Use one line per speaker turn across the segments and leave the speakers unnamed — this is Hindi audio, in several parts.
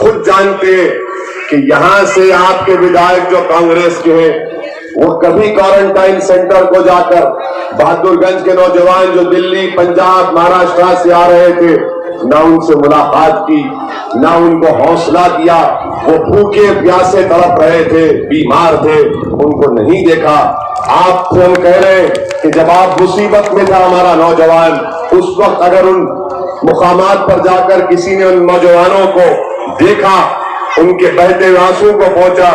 खुद जानते हैं कि यहां से आपके विधायक जो कांग्रेस के हैं वो कभी क्वारंटाइन सेंटर को जाकर बहादुरगंज के नौजवान जो दिल्ली, पंजाब, महाराष्ट्र से आ रहे थे, ना उनसे मुलाकात की, ना उनको हौसला दिया। वो भूखे प्यासे तड़प रहे थे, बीमार थे, उनको नहीं देखा। आप तो हम कह रहे हैं कि जब आप मुसीबत में था हमारा नौजवान, उस वक्त अगर उन मुकामात पर जाकर किसी ने उन नौजवानों को देखा, उनके बहते आंसू को पहुंचा,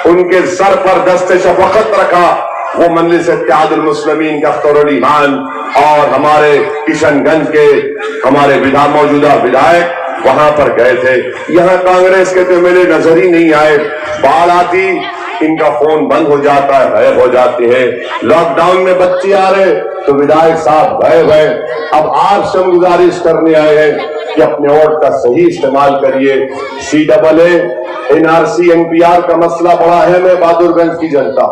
उनके सर पर दस्ते शफकत रखा, वो मजलिस इत्तेहादुल मुस्लिमीन का अख्तरुल ईमान और हमारे किशनगंज के हमारे मौजूदा विधायक वहां पर गए थे। यहां कांग्रेस के तो मेरे नजर ही नहीं आए। बाढ़ आती, इनका फोन बंद हो जाता है, गायब हो जाते हैं। लॉकडाउन में बच्चे आ रहे तो विधायक साहब गायब है। अब आपसे हम गुजारिश करने आए हैं कि अपने वोट का सही इस्तेमाल करिए। CAA, NRC, NPR का मसला बड़ा अहम है। बहादुरगंज की जनता,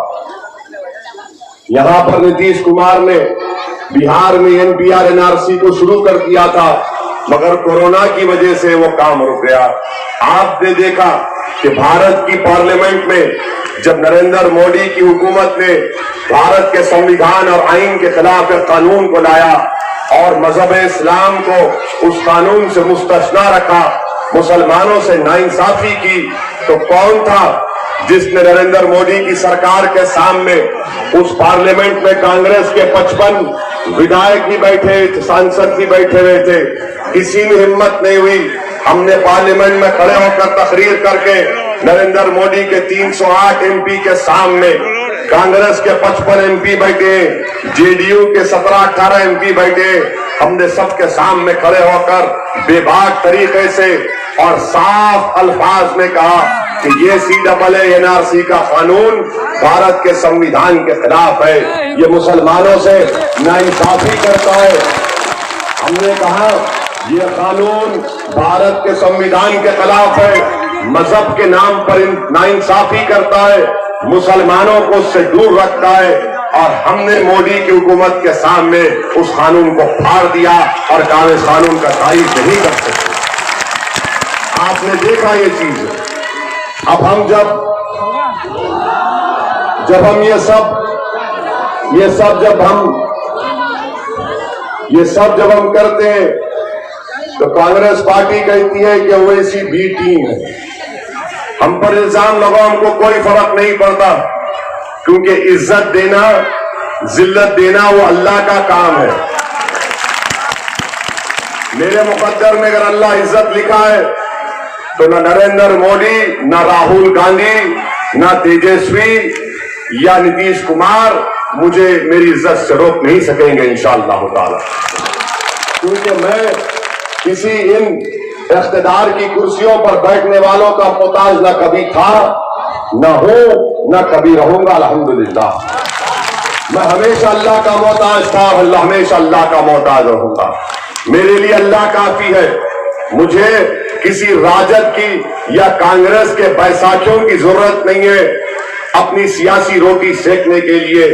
यहां पर नीतीश कुमार ने बिहार में NPR, NRC को शुरू कर दिया था, मगर कोरोना की वजह से वो काम रुक गया। आपने देखा कि भारत की पार्लियामेंट में जब नरेंद्र मोदी की हुकूमत ने भारत के संविधान और आईन के खिलाफ एक कानून को लाया और मजहब इस्लाम को उस कानून से मुस्तस्ना रखा, मुसलमानों से नाइंसाफी की, तो कौन था जिसने नरेंद्र मोदी की सरकार के सामने उस पार्लियामेंट में कांग्रेस के 55 विधायक भी बैठे, सांसद भी बैठे हुए थे, किसी में हिम्मत नहीं हुई। हमने पार्लियामेंट में खड़े होकर तकरीर करके नरेंद्र मोदी के 308 MP के सामने कांग्रेस के 55 MP बैठे, JDU के 17-18 MP बैठे, हमने सबके सामने खड़े होकर बेबाक तरीके से और साफ अल्फाज में कहा कि ये CAA, NRC का कानून भारत के संविधान के खिलाफ है, ये मुसलमानों से नाइंसाफी करता है। हमने कहा ये कानून भारत के संविधान के खिलाफ है, मजहब के नाम पर नाइंसाफी करता है, मुसलमानों को उससे दूर रखता है, और हमने मोदी की हुकूमत के सामने उस कानून को फाड़ दिया और कहा इस कानून का तारीफ नहीं कर सकते। आपने देखा ये चीज। अब हम जब हम करते हैं तो कांग्रेस पार्टी कहती है कि ओवैसी बी टीम है। हम पर इल्जाम लगाओ, हमको कोई फर्क नहीं पड़ता, क्योंकि इज्जत देना, जिल्लत देना वो अल्लाह का काम है। मेरे मुकद्दर में अगर अल्लाह इज्जत लिखा है तो ना नरेंद्र मोदी, ना राहुल गांधी, ना तेजस्वी या नीतीश कुमार मुझे मेरी इज्जत से रोक नहीं सकेंगे इंशाअल्लाह ताला, क्योंकि मैं किसी इन इख्तिदार की कुर्सियों पर बैठने वालों का मोहताज ना कभी था, ना हूं, ना कभी रहूंगा। अल्हम्दुलिल्लाह मैं हमेशा अल्लाह का मोहताज था, हमेशा अल्लाह का मोहताज रहूंगा। मेरे लिए अल्लाह काफी है। मुझे किसी राजद की या कांग्रेस के बैसाखियों की जरूरत नहीं है अपनी सियासी रोटी सेकने के लिए।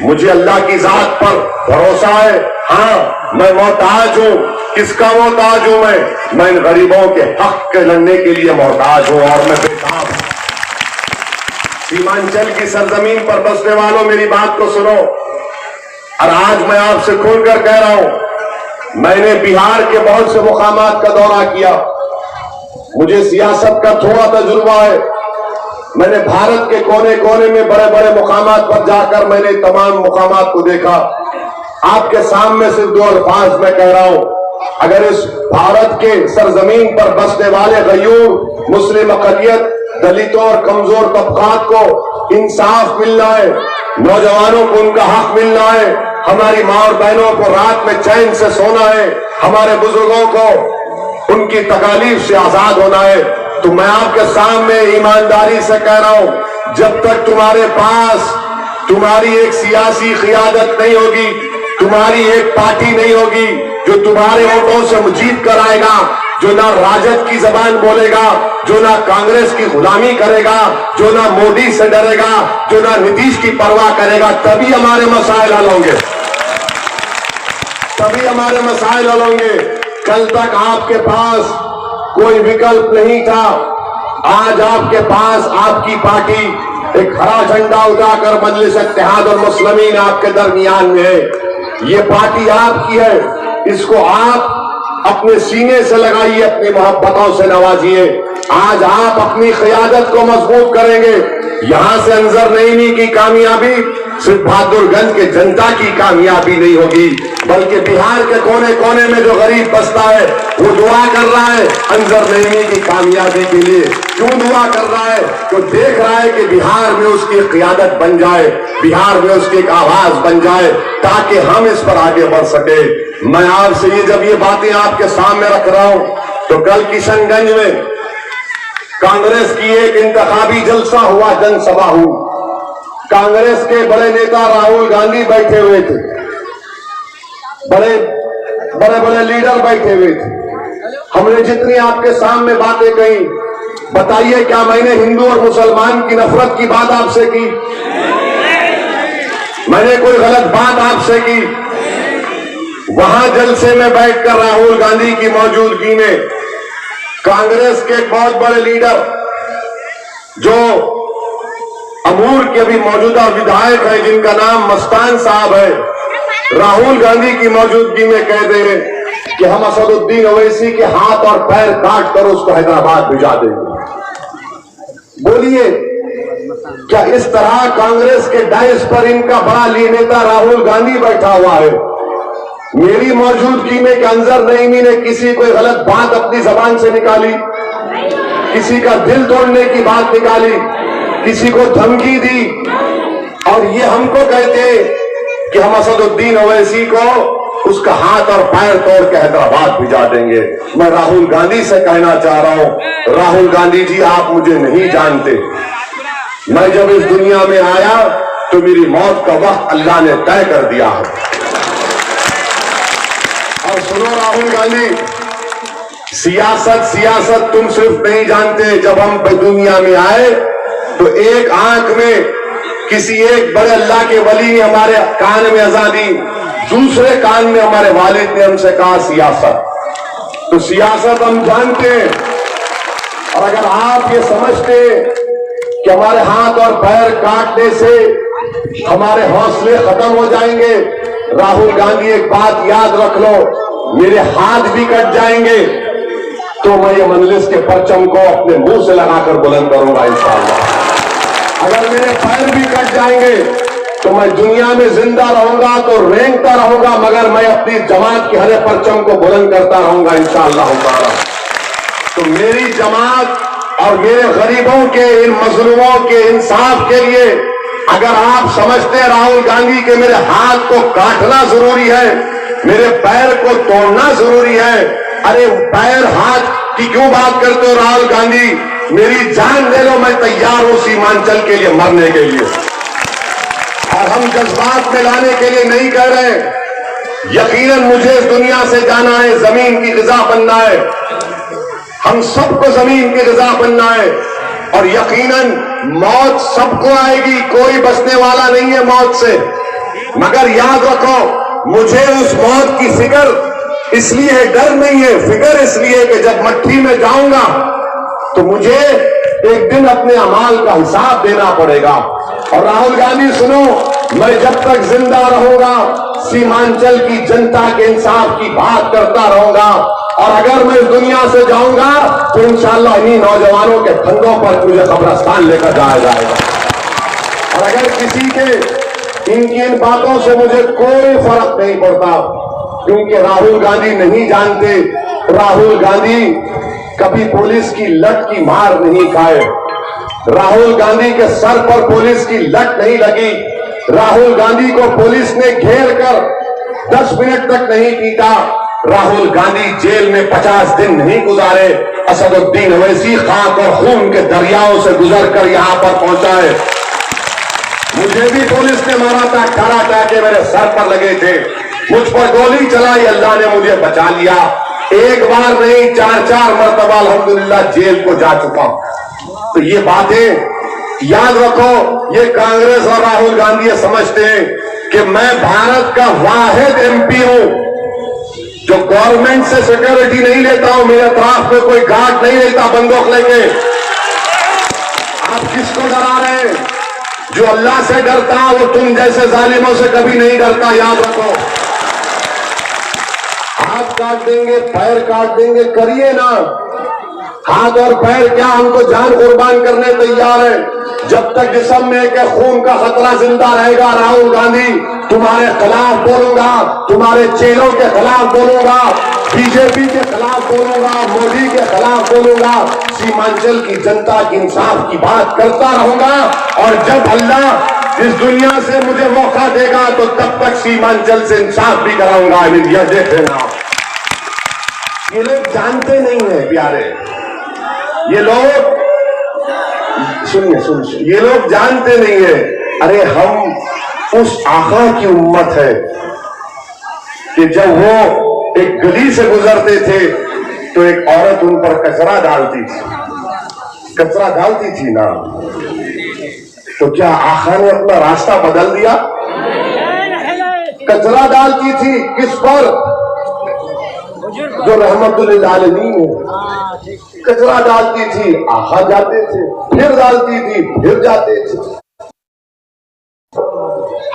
मुझे अल्लाह की जात पर भरोसा है। हाँ, मैं मोहताज हूं। किसका मोहताज हूं मैं इन गरीबों के हक के लड़ने के लिए मोहताज हूं, और मैं बेताब हूं। सीमांचल की सरजमीन पर बसने वालों, मेरी बात को सुनो, और आज मैं आपसे खुलकर कह रहा हूं, मैंने बिहार के बहुत से मुकामात का दौरा किया, मुझे सियासत का थोड़ा तजुर्बा है। मैंने भारत के कोने कोने में बड़े बड़े मुकामात पर जाकर मैंने तमाम मुकामात को देखा। आपके सामने सिर्फ 2 अल्फाज मैं कह रहा हूं, अगर इस भारत के सरजमीन पर बसने वाले गयूर, मुस्लिम अक़लियत, दलितों और कमजोर तबकात को इंसाफ मिलना है, नौजवानों को उनका हक मिलना है, हमारी मां और बहनों को रात में चैन से सोना है, हमारे बुजुर्गों को उनकी तकालीफ से आजाद होना है, तो मैं आपके सामने ईमानदारी से कह रहा हूं, जब तक तुम्हारे पास तुम्हारी एक सियासी क़ियादत नहीं होगी, तुम्हारी एक पार्टी नहीं होगी जो तुम्हारे वोटों से जीत कर आएगा, जो ना राजद की जबान बोलेगा, जो ना कांग्रेस की गुलामी करेगा, जो ना मोदी से डरेगा, जो ना नीतीश की परवाह करेगा, तभी हमारे मसाइल हल होंगे, तभी हमारे मसाइल हल होंगे। कल तक आपके पास कोई विकल्प नहीं था, आज आपके पास आपकी पार्टी एक हरा झंडा उठाकर मजलिस इत्तेहाद और मुस्लिमीन आपके दरमियान में है। ये पार्टी आपकी है, इसको आप अपने सीने से लगाइए, अपनी मोहब्बतों से नवाजिए। आज आप अपनी क़यादत को मजबूत करेंगे। यहां से अंजर नईमी की कामयाबी सिर्फ बहादुरगंज के जनता की कामयाबी नहीं होगी, बल्कि बिहार के कोने कोने में जो गरीब बसता है वो दुआ कर रहा है अंजर नईमी की कामयाबी के लिए। क्यों दुआ कर रहा है? तो देख रहा है कि बिहार में उसकी क़यादत बन जाए, बिहार में उसकी एक आवाज बन जाए, ताकि हम इस पर आगे बढ़ सके। मैं आपसे जब ये बातें आपके सामने रख रहा हूं, तो कल किशनगंज में कांग्रेस की एक इंतखाबी जलसा हुआ, जनसभा हुई। कांग्रेस के बड़े नेता राहुल गांधी बैठे हुए थे, बड़े बड़े लीडर बैठे हुए थे। हमने जितनी आपके सामने बातें कही, बताइए क्या मैंने हिंदू और मुसलमान की नफरत की बात आपसे की? मैंने कोई गलत बात आपसे की? वहां जलसे में बैठकर राहुल गांधी की मौजूदगी में कांग्रेस के बहुत बड़े लीडर जो अमूर के भी मौजूदा विधायक हैं, जिनका नाम मस्तान साहब है, राहुल गांधी की मौजूदगी में कह दे कि हम असदुद्दीन ओवैसी के हाथ और पैर काट कर उसको हैदराबाद भिजा देंगे। बोलिए, क्या इस तरह कांग्रेस के डायस पर इनका बड़ा नेता राहुल गांधी बैठा हुआ है? मेरी मौजूदगी में अंजर नईमी ने किसी कोई गलत बात अपनी जबान से निकाली, किसी का दिल तोड़ने की बात निकाली, किसी को धमकी दी, और ये हमको कहते कि हम असदुद्दीन ओवैसी को उसका हाथ और पैर तोड़ के हैदराबाद भिजा देंगे। मैं राहुल गांधी से कहना चाह रहा हूं, राहुल गांधी जी, आप मुझे नहीं जानते। मैं जब इस दुनिया में आया तो मेरी मौत का वक्त अल्लाह ने तय कर दिया है। और सुनो राहुल गांधी, सियासत तुम सिर्फ नहीं जानते। जब हम दुनिया में आए तो एक आंख में किसी एक बड़े अल्लाह के वली ने हमारे कान में अज़ान दी, दूसरे कान में हमारे वालिद ने हमसे कहा सियासत। तो सियासत हम जानते हैं। और अगर आप ये समझते कि हमारे हाथ और पैर काटने से हमारे हौसले खत्म हो जाएंगे, राहुल गांधी एक बात याद रख लो, मेरे हाथ भी कट जाएंगे तो मैं ये मजलिस के परचम को अपने मुंह से लगाकर बुलंद करूंगा इंशाअल्लाह। अगर मेरे पैर भी कट जाएंगे तो मैं दुनिया में जिंदा रहूंगा तो रेंगता रहूंगा, मगर मैं अपनी जमात के हरे परचम को बुलंद करता रहूंगा इंशाअल्लाह ताला। तो मेरी जमात और मेरे गरीबों के, इन मजलूमों के इंसाफ के लिए अगर आप समझते हैं राहुल गांधी के मेरे हाथ को काटना जरूरी है, मेरे पैर को तोड़ना जरूरी है, अरे पैर हाथ की क्यों बात करते हो राहुल गांधी? मेरी जान दे लो, मैं तैयार हूं सीमांचल के लिए मरने के लिए। और हम जज्बात में लाने के लिए नहीं कह रहे, यकीनन मुझे इस दुनिया से जाना है, जमीन की ग़िज़ा बनना है, हम सबको जमीन की ग़िज़ा बनना है। और यकीनन मौत सबको आएगी, कोई बचने वाला नहीं है मौत से। मगर याद रखो, मुझे उस मौत की फिक्र इसलिए है, डर नहीं है, फिक्र इसलिए कि जब मट्टी में जाऊंगा तो मुझे एक दिन अपने अमाल का हिसाब देना पड़ेगा। और राहुल गांधी सुनो, मैं जब तक जिंदा रहूंगा सीमांचल की जनता के इंसाफ की बात करता रहूंगा, और अगर मैं इस दुनिया से जाऊंगा तो इंशाअल्लाह इन्हीं नौजवानों के कंधों पर मुझे कब्रिस्तान लेकर जाया जाएगा। और अगर किसी के इनकी इन बातों से मुझे कोई फर्क नहीं पड़ता, क्योंकि राहुल गांधी नहीं जानते, राहुल गांधी कभी पुलिस की लट की मार नहीं खाए, राहुल गांधी के सर पर पुलिस की लट नहीं लगी, राहुल गांधी को पुलिस ने घेर कर 10 मिनट तक नहीं पीटा, राहुल गांधी जेल में 50 दिन नहीं गुजारे, असदुद्दीन ओवैसी खाक और खून के दरियाओं से गुजरकर यहां पर पहुंचा है। मुझे भी पुलिस ने मारा था, 18 टाके मेरे सर पर लगे थे, मुझ पर गोली चलाई, अल्लाह ने मुझे बचा लिया। एक बार नहीं, 4-4 मरतबा अल्हम्दुलिल्लाह जेल को जा चुका हूं। तो ये बातें याद रखो, ये कांग्रेस और राहुल गांधी ये समझते हैं कि मैं भारत का वाहिद एमपी हूं जो गवर्नमेंट से सिक्योरिटी नहीं लेता हूं, मेरे तरफ में कोई गार्ड नहीं लेता बंदूक लेके, आप किसको डरा रहे हैं? जो अल्लाह से डरता वो तुम जैसे जालिमों से कभी नहीं डरता, याद रखो। हाथ काट देंगे, पैर काट देंगे, करिए ना। हाथ और पैर क्या, हमको जान कुर्बान करने तैयार है। जब तक जिस्म में के खून का खतरा जिंदा रहेगा, राहुल गांधी तुम्हारे खिलाफ बोलूंगा, तुम्हारे चेलों के खिलाफ बोलूंगा, बीजेपी के खिलाफ बोलूंगा, मोदी के खिलाफ बोलूंगा, सीमांचल की जनता की इंसाफ की बात करता रहूंगा। और जब अल्लाह इस दुनिया से मुझे मौका देगा तो तब तक सीमांचल से इंसाफ भी कराऊंगा। यह देखे ना, ये लोग जानते नहीं है प्यारे, ये लोग सुनिए, ये लोग जानते नहीं है। अरे हम उस आका की उम्मत है कि जब वो एक गली से गुजरते थे तो एक औरत उन पर कचरा डालती थी ना, तो क्या आका ने अपना रास्ता बदल दिया? कचरा डालती थी किस पर? जो रहमतुल आलमीन है, कचरा डालती थी, आका जाते थे, फिर डालती थी, फिर जाते थे।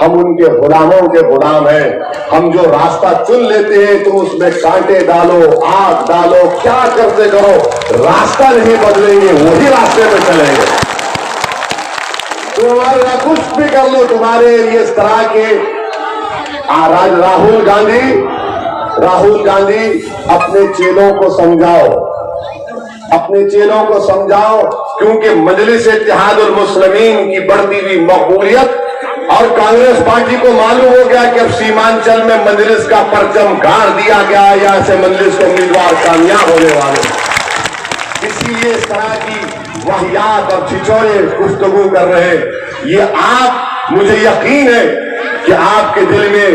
हम उनके गुलामों के गुलाम हैं। हम जो रास्ता चुन लेते हैं तो उसमें कांटे डालो, आग डालो, क्या करते करो, रास्ता नहीं बदलेंगे, वही रास्ते में चलेंगे। तुम्हारा कुछ भी कर लो, तुम्हारे लिए इस तरह के आज राहुल गांधी अपने चेलों को समझाओ, अपने चेलों को समझाओ, क्योंकि मजलिस इत्तेहादुल मुस्लिमीन की बढ़ती हुई मकबूलियत और कांग्रेस पार्टी को मालूम हो गया कि अब सीमांचल में मजलिस का परचम गाड़ दिया गया, या ऐसे मजलिस के उम्मीदवार कामयाब होने वाले। इसीलिए इस तरह की वाहियात और छिछोरे गुफ्तगू कर रहे हैं। ये आप, मुझे यकीन है कि आपके दिल में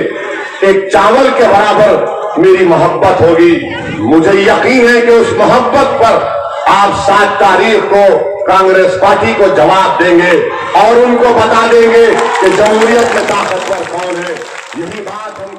एक चावल के बराबर मेरी मोहब्बत होगी। मुझे यकीन है कि उस मोहब्बत पर आप 7 तारीख को कांग्रेस पार्टी को जवाब देंगे और उनको बता देंगे कि जमहूरियत में ताकतवर कौन है। यही बात हम